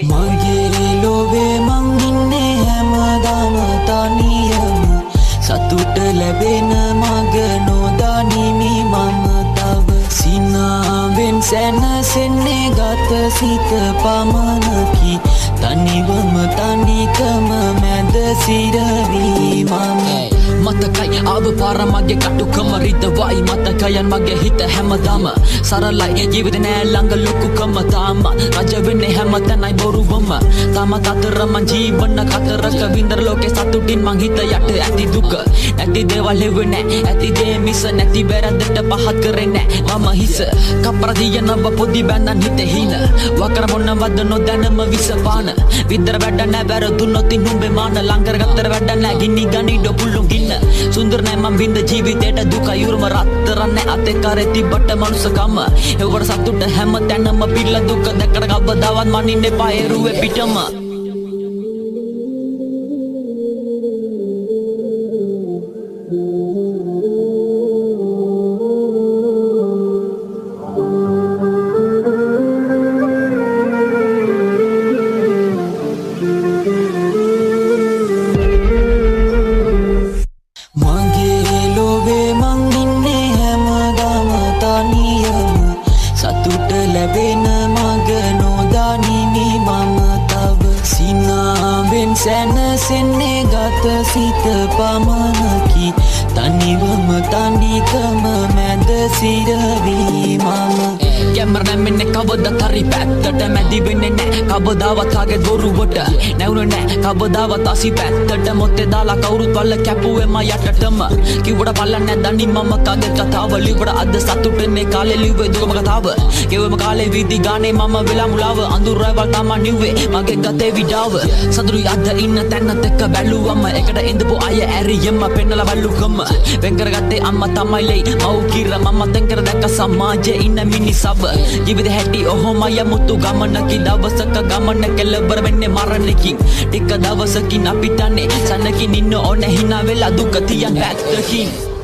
මගේ ලෝවේ මං ඉන්නේ හැමදාම තනියම සතුට ලැබෙන මග නොදනිමි මම තව සිනාවෙන් සැනසෙන්නේ ගත සිත පමණකි තනිවම තනිකම මැද සිරවී මම මතකයි ආව පාර මගේ කටුකම රිදවයි මතකයන් මගේ හිත හැමදාම සරලයි ජීවිතේ නෑ ළඟ ලොකුකම තාම රජ වෙන්නේ හැමතැනයි බොරුවම තාමත් අතර මං ජීවන කතරක වින්දර ලෝකේ සතුටින් මං හිත යට ඇති දුක නැති දේවල් හෙව්වේ නෑ ඇති දේ මිස නැති වැරද්දට පහත් කරේ නෑ මම හිස කප්පරදිය නව පොඩි බැන්නන් හිතේ හින වකර මොනවද නොදැනම විසපාන වින්දර වැඩ නෑ වැරදුනොත් නුඹේ මාන ලංකර ගත්තර වැඩ නෑ ගිනි ගනි ඩොපුල්ලුම් ගින්න සුන්දර නෑ මං වින්ද ජීවිතේට දුක යුරුම රත්තරන් නෑ අතේ කරේ තිබ්බට මනුස්සකම එවර සතුට හැම තැනම පිල්ල දුක දැක්කට කවදාවත් මනින්න එපා එරුවේ පිටම සතුට ලැබෙන මග නොදනිමි මම තව සිනාවෙන් සැනසෙන්නේ ගත සිත පමණකි තනිවම තනිකම මැද සිරවී මම කැමර නැමෙන්නේ කවදත් හරි පැත්තට මැදි වෙන්නේ නෑ කවදාවත් කාගේ දොරුවට නැවුනේ නෑ කවදාවත් අසි පැත්තට මොත්තේ දාලා කවුරුත් වල්ල කැපුවේ මම යටටම කිව්වට පල්ලන්නේ දනි මම කාගේ කතාව ලිව්වට අද සතුටෙන්නේ කාලේ ලිව්වේ දුකම කතාව කෙවම කාලේ වීදි ගානේ මම වෙලා මුලාව අඳුරවල් තමා නිව්වේ මගේ ගතේ විඩාව සතුරුයි අද ඉන්න තැනත් එක්ක බැලුවම එකට ඉඳපු අය ඇරියෙම පෙන්නලා බැලුකම වෙන් කරගත්තේ අම්මා තමයි ලෙයි මව් කිර මම තෙන් කර දැක්ක සමාජයේ ඉන්න මිනිස්සව ජීවිත හැටි ඔහොමයි මුතු ගමනකි දවසක ගමන කෙලවර වෙන්නේ මරණකින් ටික දවසකින් අපිටනේ සනකින් ඉන්න ඕනේ hina වෙලා දුක තියන් පැත්තකින්